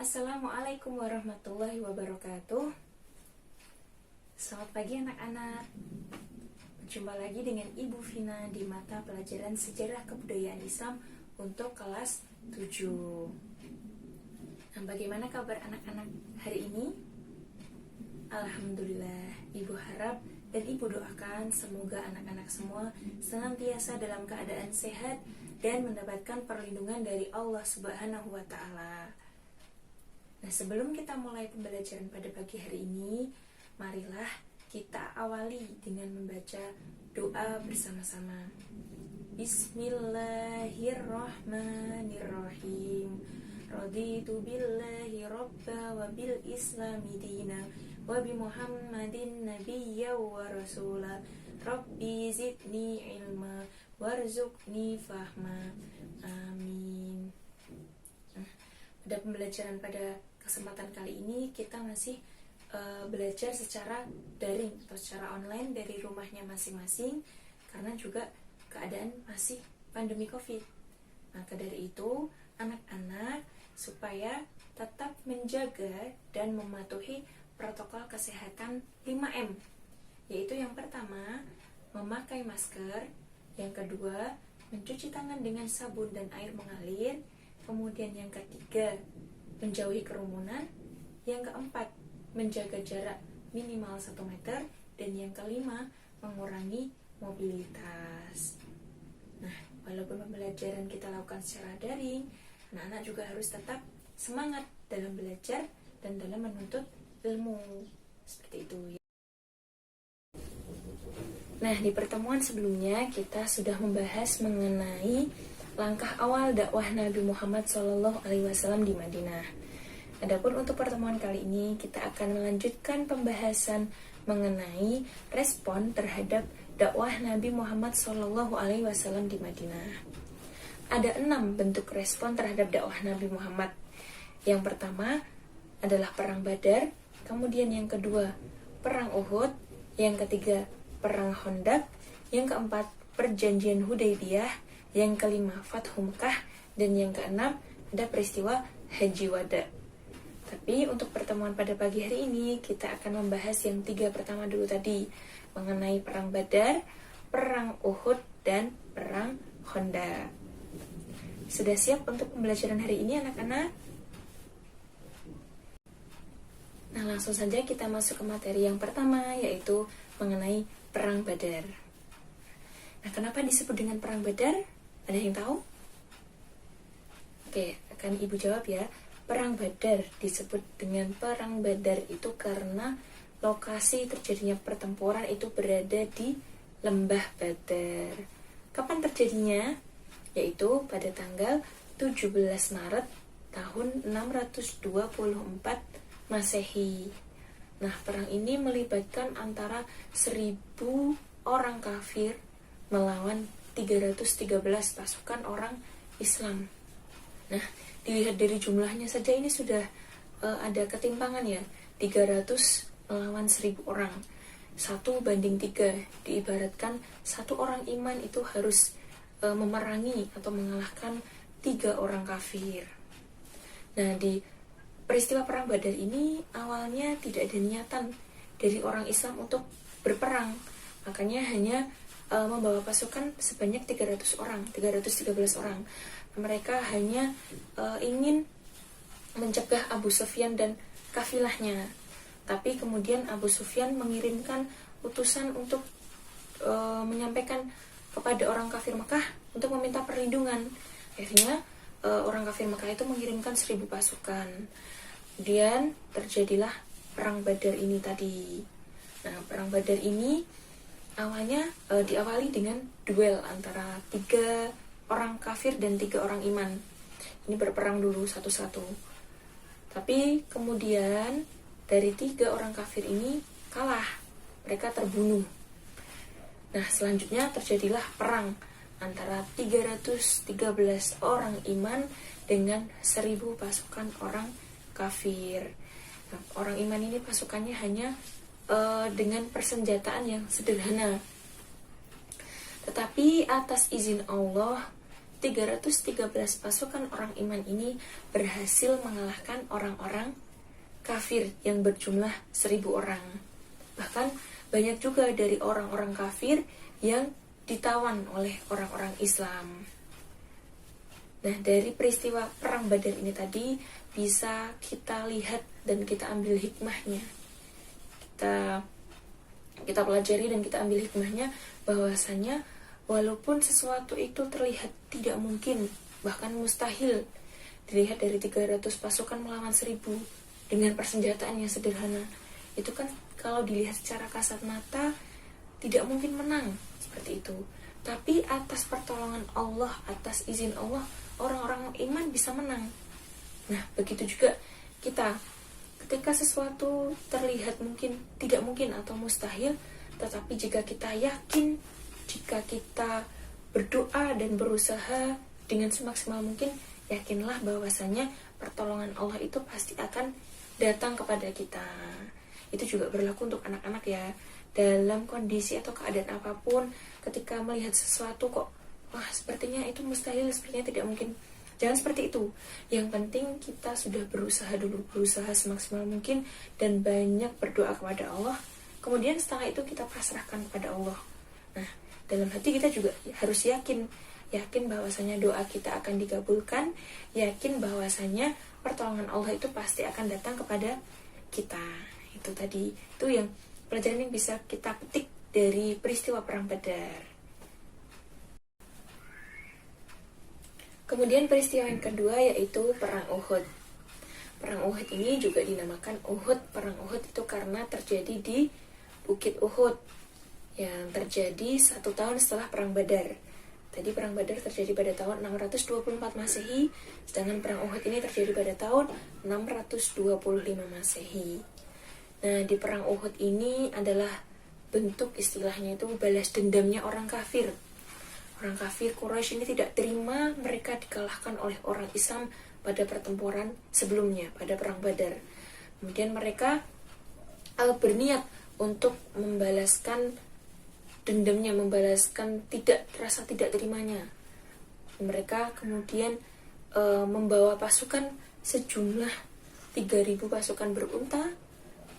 Assalamualaikum warahmatullahi wabarakatuh. Selamat pagi anak-anak. Berjumpa lagi dengan Ibu Vina di mata pelajaran Sejarah Kebudayaan Islam untuk kelas 7. Nah, bagaimana kabar anak-anak hari ini? Alhamdulillah, Ibu harap dan Ibu doakan semoga anak-anak semua senantiasa dalam keadaan sehat dan mendapatkan perlindungan dari Allah Subhanahu wa Ta'ala. Nah, sebelum kita mulai pembelajaran pada pagi hari ini, marilah kita awali dengan membaca doa bersama-sama. Bismillahirrahmanirrahim. Raditu billahi robba wa bil islami dina wa bi muhammadin nabiyya wa rasula. Rabbi zidni ilma warzuqni fahma. Amin. Pada pembelajaran pada kesempatan kali ini kita masih belajar secara daring atau secara online dari rumahnya masing-masing karena juga keadaan masih pandemi COVID. Maka dari itu anak-anak supaya tetap menjaga dan mematuhi protokol kesehatan 5M, yaitu yang pertama memakai masker, yang kedua mencuci tangan dengan sabun dan air mengalir, kemudian yang ketiga menjauhi kerumunan, yang keempat menjaga jarak minimal 1 meter, dan yang kelima mengurangi mobilitas. Nah, walaupun pembelajaran kita lakukan secara daring, anak-anak juga harus tetap semangat dalam belajar dan dalam menuntut ilmu. Seperti itu ya. Nah, di pertemuan sebelumnya kita sudah membahas mengenai langkah awal dakwah Nabi Muhammad SAW di Madinah. Adapun untuk pertemuan kali ini kita akan melanjutkan pembahasan mengenai respon terhadap dakwah Nabi Muhammad SAW di Madinah. Ada 6 bentuk respon terhadap dakwah Nabi Muhammad. Yang pertama adalah perang Badar, kemudian yang kedua perang Uhud, yang ketiga perang Khandaq, yang keempat perjanjian Hudaybiyah, yang kelima Fathu Mekah, dan yang keenam ada peristiwa Haji Wada. Tapi untuk pertemuan pada pagi hari ini kita akan membahas yang 3 pertama dulu tadi, mengenai perang Badar, perang Uhud, dan perang Khandaq. Sudah siap untuk pembelajaran hari ini anak-anak? Nah, langsung saja kita masuk ke materi yang pertama, yaitu mengenai perang Badar. Nah, kenapa disebut dengan perang Badar? Ada yang tahu? Oke, akan Ibu jawab ya. Perang Badar disebut dengan perang Badar itu karena lokasi terjadinya pertempuran itu berada di Lembah Badar. Kapan terjadinya? Yaitu pada tanggal 17 Maret tahun 624 Masehi. Nah, perang ini melibatkan antara 1.000 orang kafir melawan 313 pasukan orang Islam. Nah, dilihat dari jumlahnya saja ini sudah ada ketimpangan ya. 300 melawan 1.000 orang. 1:3. Diibaratkan 1 orang iman itu harus memerangi atau mengalahkan 3 orang kafir. Nah, di peristiwa perang Badar ini awalnya tidak ada niatan dari orang Islam untuk berperang. Makanya hanya membawa pasukan sebanyak 313 orang. Mereka hanya ingin mencegah Abu Sufyan dan kafilahnya. Tapi kemudian Abu Sufyan mengirimkan utusan untuk menyampaikan kepada orang kafir Mekah untuk meminta perlindungan. Akhirnya orang kafir Mekah itu mengirimkan 1.000 pasukan. Kemudian terjadilah perang Badar ini tadi. Nah, perang Badar ini awalnya diawali dengan duel antara 3 orang kafir dan 3 orang iman. Ini berperang dulu satu-satu. Tapi kemudian dari 3 orang kafir ini kalah. Mereka terbunuh. Nah, selanjutnya terjadilah perang antara 313 orang iman dengan 1.000 pasukan orang kafir. Nah, orang iman ini pasukannya hanya dengan persenjataan yang sederhana. Tetapi atas izin Allah 313 pasukan orang iman ini berhasil mengalahkan orang-orang kafir yang berjumlah 1.000 orang. Bahkan banyak juga dari orang-orang kafir yang ditawan oleh orang-orang Islam. Nah, dari peristiwa Perang Badar ini tadi bisa kita lihat dan kita ambil hikmahnya. Kita pelajari dan kita ambil hikmahnya bahwasanya walaupun sesuatu itu terlihat tidak mungkin, bahkan mustahil, dilihat dari 300 pasukan melawan 1.000 dengan persenjataan yang sederhana, itu kan kalau dilihat secara kasat mata tidak mungkin menang seperti itu. Tapi atas pertolongan Allah, atas izin Allah, orang-orang iman bisa menang. Nah, begitu juga kita. Ketika sesuatu terlihat mungkin tidak mungkin atau mustahil, tetapi jika kita yakin, jika kita berdoa dan berusaha dengan semaksimal mungkin, yakinlah bahwasanya pertolongan Allah itu pasti akan datang kepada kita. Itu juga berlaku untuk anak-anak ya. Dalam kondisi atau keadaan apapun, ketika melihat sesuatu kok, wah sepertinya itu mustahil, sepertinya tidak mungkin, jangan seperti itu. Yang penting kita sudah berusaha dulu, berusaha semaksimal mungkin dan banyak berdoa kepada Allah. Kemudian setelah itu kita pasrahkan kepada Allah. Nah, dalam hati kita juga harus yakin bahwasanya doa kita akan dikabulkan, yakin bahwasanya pertolongan Allah itu pasti akan datang kepada kita. Itu tadi, itu yang pelajaran yang bisa kita petik dari peristiwa Perang Badar. Kemudian peristiwa yang kedua yaitu Perang Uhud. Perang Uhud ini juga dinamakan Uhud. Perang Uhud itu karena terjadi di Bukit Uhud yang terjadi 1 tahun setelah Perang Badar. Tadi Perang Badar terjadi pada tahun 624 Masehi, sedangkan Perang Uhud ini terjadi pada tahun 625 Masehi. Nah, di Perang Uhud ini adalah bentuk istilahnya itu balas dendamnya orang kafir. Orang kafir Quraisy ini tidak terima mereka dikalahkan oleh orang Islam pada pertempuran sebelumnya, pada Perang Badar. Kemudian mereka berniat untuk membalaskan dendamnya, membalaskan rasa tidak terimanya. Mereka kemudian membawa pasukan sejumlah 3.000 pasukan berunta,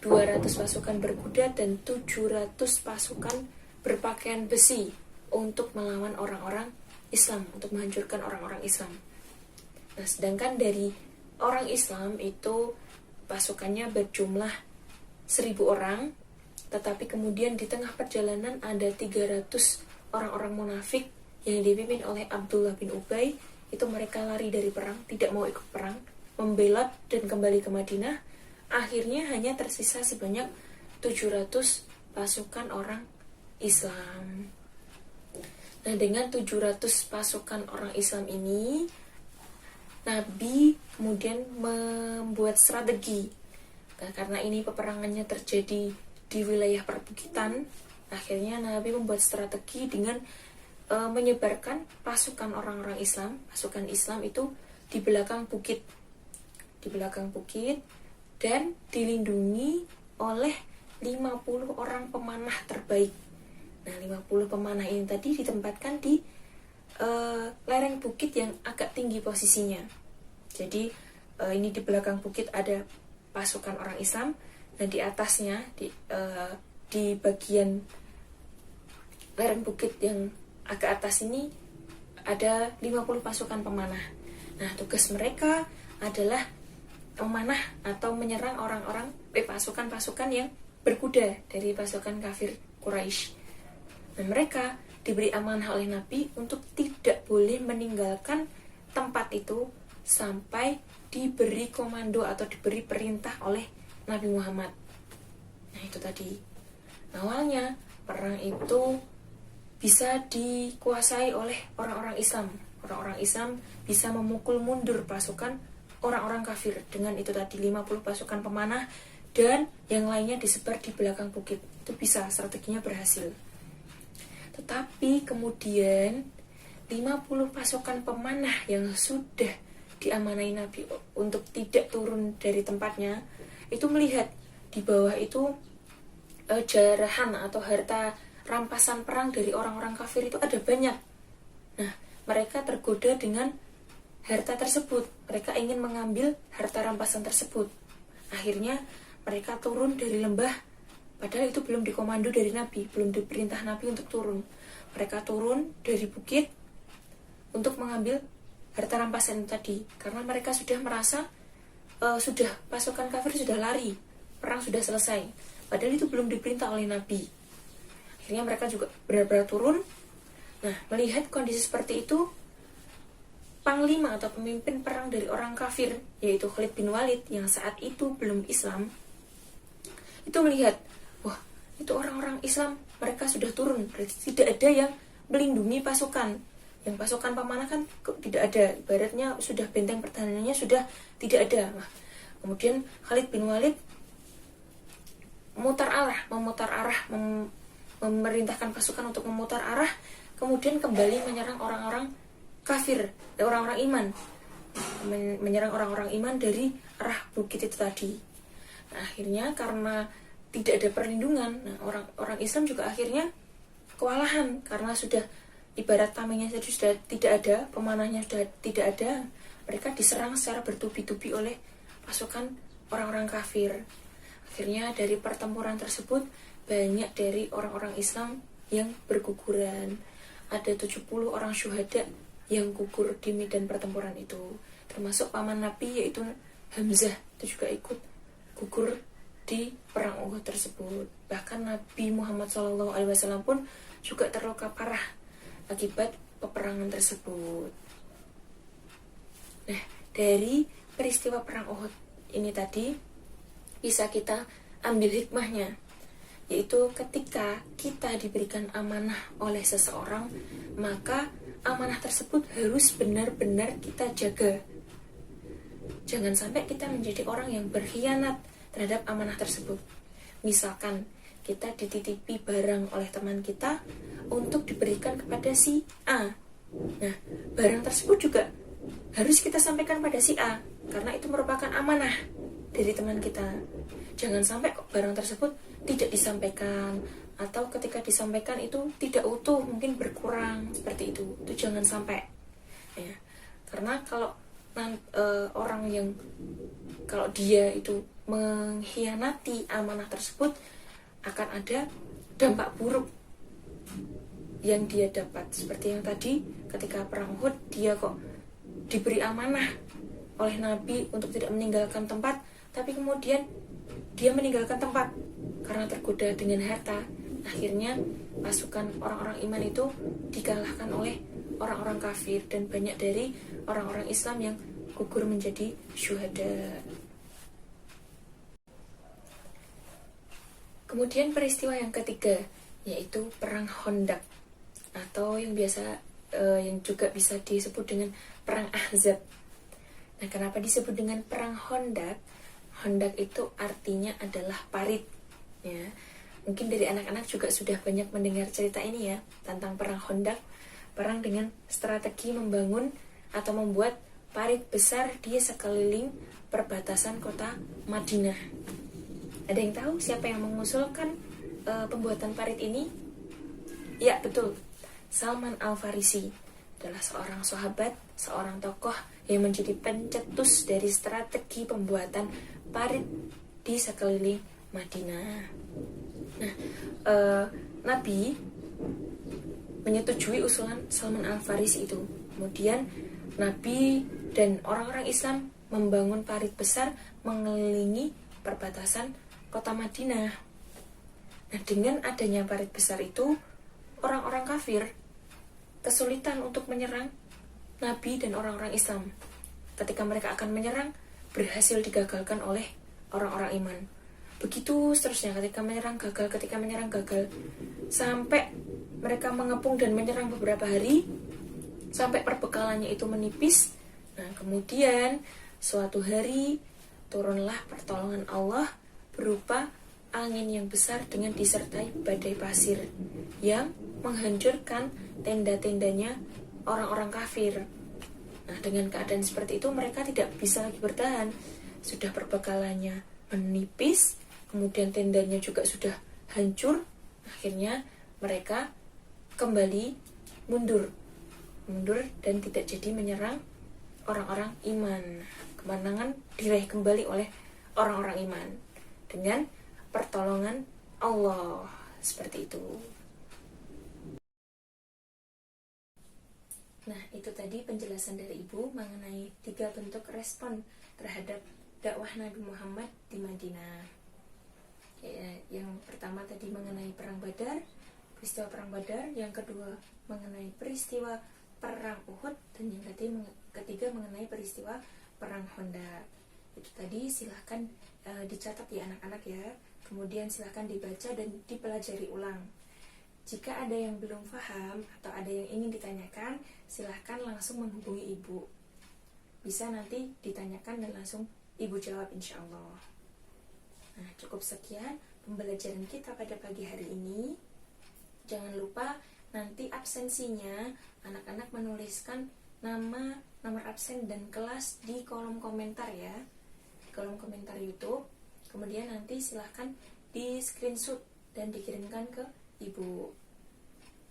200 pasukan berkuda, dan 700 pasukan berpakaian besi untuk melawan orang-orang Islam, untuk menghancurkan orang-orang Islam. Nah, sedangkan dari orang Islam itu pasukannya berjumlah 1.000 orang, tetapi kemudian di tengah perjalanan ada 300 orang-orang munafik yang dipimpin oleh Abdullah bin Ubay. Itu mereka lari dari perang, tidak mau ikut perang, membelot dan kembali ke Madinah. Akhirnya hanya tersisa sebanyak 700 pasukan orang Islam. Nah, dengan 700 pasukan orang Islam ini, Nabi kemudian membuat strategi. Nah, karena ini peperangannya terjadi di wilayah perbukitan, akhirnya Nabi membuat strategi dengan menyebarkan pasukan orang-orang Islam, pasukan Islam itu di belakang bukit. Di belakang bukit, dan dilindungi oleh 50 orang pemanah terbaik. Nah, 50 pemanah ini tadi ditempatkan di lereng bukit yang agak tinggi posisinya. Jadi ini di belakang bukit ada pasukan orang Islam, dan di atasnya di bagian lereng bukit yang agak atas ini ada 50 pasukan pemanah. Nah, tugas mereka adalah memanah atau menyerang pasukan-pasukan yang berkuda dari pasukan kafir Quraisy. Dan mereka diberi amanah oleh Nabi untuk tidak boleh meninggalkan tempat itu sampai diberi komando atau diberi perintah oleh Nabi Muhammad. Nah, itu tadi. Awalnya perang itu bisa dikuasai oleh orang-orang Islam. Orang-orang Islam bisa memukul mundur pasukan orang-orang kafir dengan itu tadi 50 pasukan pemanah, dan yang lainnya disebar di belakang bukit. Itu bisa, strateginya berhasil. Tetapi kemudian 50 pasukan pemanah yang sudah diamanai Nabi untuk tidak turun dari tempatnya, itu melihat di bawah itu jarahan atau harta rampasan perang dari orang-orang kafir itu ada banyak. Nah, mereka tergoda dengan harta tersebut. Mereka ingin mengambil harta rampasan tersebut. Akhirnya mereka turun dari lembah, padahal itu belum dikomando dari Nabi, belum diperintah Nabi untuk turun. Mereka turun dari bukit untuk mengambil harta rampasan tadi, karena mereka sudah merasa sudah pasukan kafir sudah lari, perang sudah selesai, padahal itu belum diperintah oleh Nabi. Akhirnya mereka juga benar-benar turun. Nah, melihat kondisi seperti itu, panglima atau pemimpin perang dari orang kafir, yaitu Khalid bin Walid yang saat itu belum Islam, itu melihat, wah, itu orang-orang Islam, mereka sudah turun, berarti tidak ada yang melindungi pasukan. Yang pasukan pemanah kan tidak ada, ibaratnya sudah benteng pertahanannya sudah tidak ada. Nah, kemudian Khalid bin Walid memerintahkan pasukan untuk memutar arah, kemudian kembali menyerang orang-orang kafir, orang-orang iman, menyerang orang-orang iman dari arah bukit itu tadi. Nah, akhirnya karena tidak ada perlindungan, nah, orang Islam juga akhirnya kewalahan karena sudah ibarat tamengnya sudah tidak ada, pemanahnya sudah tidak ada. Mereka diserang secara bertubi-tubi oleh pasukan orang-orang kafir. Akhirnya dari pertempuran tersebut banyak dari orang-orang Islam yang berguguran. Ada 70 orang syuhada yang gugur di medan pertempuran itu, termasuk paman Nabi yaitu Hamzah, itu juga ikut gugur di perang Uhud tersebut. Bahkan Nabi Muhammad SAW pun juga terluka parah akibat peperangan tersebut. Nah, dari peristiwa perang Uhud ini tadi bisa kita ambil hikmahnya, yaitu ketika kita diberikan amanah oleh seseorang, maka amanah tersebut harus benar-benar kita jaga. Jangan sampai kita menjadi orang yang berkhianat terhadap amanah tersebut. Misalkan kita dititipi barang oleh teman kita untuk diberikan kepada si A. Nah, barang tersebut juga harus kita sampaikan pada si A, karena itu merupakan amanah dari teman kita. Jangan sampai barang tersebut tidak disampaikan, atau ketika disampaikan itu tidak utuh, mungkin berkurang, seperti itu jangan sampai ya. Karena kalau orang yang kalau dia itu mengkhianati amanah tersebut, akan ada dampak buruk yang dia dapat. Seperti yang tadi ketika perang Uhud, dia kok diberi amanah oleh Nabi untuk tidak meninggalkan tempat, tapi kemudian dia meninggalkan tempat karena tergoda dengan harta. Akhirnya pasukan orang-orang iman itu dikalahkan oleh orang-orang kafir, dan banyak dari orang-orang Islam yang gugur menjadi syuhada. Kemudian peristiwa yang ketiga, yaitu perang Khandaq, atau yang biasa yang juga bisa disebut dengan perang Ahzab. Nah, kenapa disebut dengan perang Khandaq? Khandaq itu artinya adalah parit ya. Mungkin dari anak-anak juga sudah banyak mendengar cerita ini ya, tentang perang Khandaq, perang dengan strategi membangun atau membuat parit besar di sekeliling perbatasan kota Madinah. Ada yang tahu siapa yang mengusulkan pembuatan parit ini? Ya, betul. Salman Al-Farisi adalah seorang sahabat, seorang tokoh yang menjadi pencetus dari strategi pembuatan parit di sekeliling Madinah. Nah, Nabi menyetujui usulan Salman Al-Farisi itu. Kemudian Nabi dan orang-orang Islam membangun parit besar mengelilingi perbatasan kota Madinah. Nah, dengan adanya parit besar itu, orang-orang kafir kesulitan untuk menyerang Nabi dan orang-orang Islam. Ketika mereka akan menyerang, berhasil digagalkan oleh orang-orang iman. Begitu seterusnya, ketika menyerang gagal, sampai mereka mengepung dan menyerang beberapa hari, sampai perbekalannya itu menipis. Nah, kemudian suatu hari turunlah pertolongan Allah berupa angin yang besar dengan disertai badai pasir yang menghancurkan tenda-tendanya orang-orang kafir. Nah, dengan keadaan seperti itu mereka tidak bisa lagi bertahan. Sudah perbekalannya menipis, kemudian tendanya juga sudah hancur. Akhirnya mereka kembali mundur mundur dan tidak jadi menyerang orang-orang iman. Kemenangan diraih kembali oleh orang-orang iman dengan pertolongan Allah. Seperti itu. Nah, itu tadi penjelasan dari Ibu mengenai 3 bentuk respon terhadap dakwah Nabi Muhammad di Madinah. Ya, yang pertama tadi mengenai perang Badar, peristiwa perang Badar, yang kedua mengenai peristiwa perang Uhud, dan yang ketiga mengenai peristiwa perang Khandaq. Itu tadi silahkan dicatat ya anak-anak ya. Kemudian silahkan dibaca dan dipelajari ulang. Jika ada yang belum paham atau ada yang ingin ditanyakan, silahkan langsung menghubungi Ibu. Bisa nanti ditanyakan dan langsung Ibu jawab insya Allah. Nah, cukup sekian pembelajaran kita pada pagi hari ini. Jangan lupa nanti absensinya anak-anak menuliskan nama, nomor absen dan kelas di kolom komentar ya, di kolom komentar YouTube. Kemudian nanti silahkan di screenshot dan dikirimkan ke Ibu.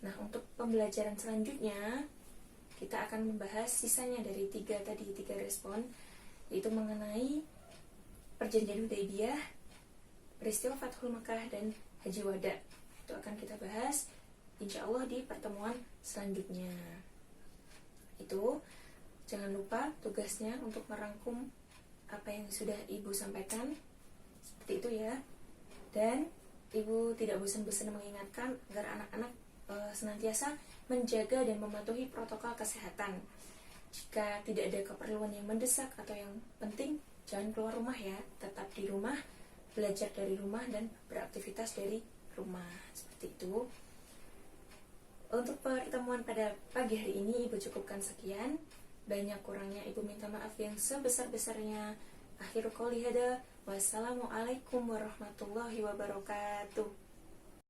Nah, untuk pembelajaran selanjutnya kita akan membahas sisanya dari 3 respon, yaitu mengenai perjanjian Hudaybiyah, peristiwa Fathul Makkah, dan Haji Wada. Itu akan kita bahas insya Allah di pertemuan selanjutnya. Itu jangan lupa tugasnya untuk merangkum apa yang sudah Ibu sampaikan, seperti itu ya. Dan Ibu tidak bosan-bosan mengingatkan agar anak-anak senantiasa menjaga dan mematuhi protokol kesehatan. Jika tidak ada keperluan yang mendesak atau yang penting, jangan keluar rumah ya. Tetap di rumah, belajar dari rumah, dan beraktivitas dari rumah. Seperti itu. Untuk pertemuan pada pagi hari ini Ibu cukupkan sekian. Banyak kurangnya Ibu minta maaf yang sebesar-besarnya. Akhirul qouli hada. Wassalamualaikum warahmatullahi wabarakatuh.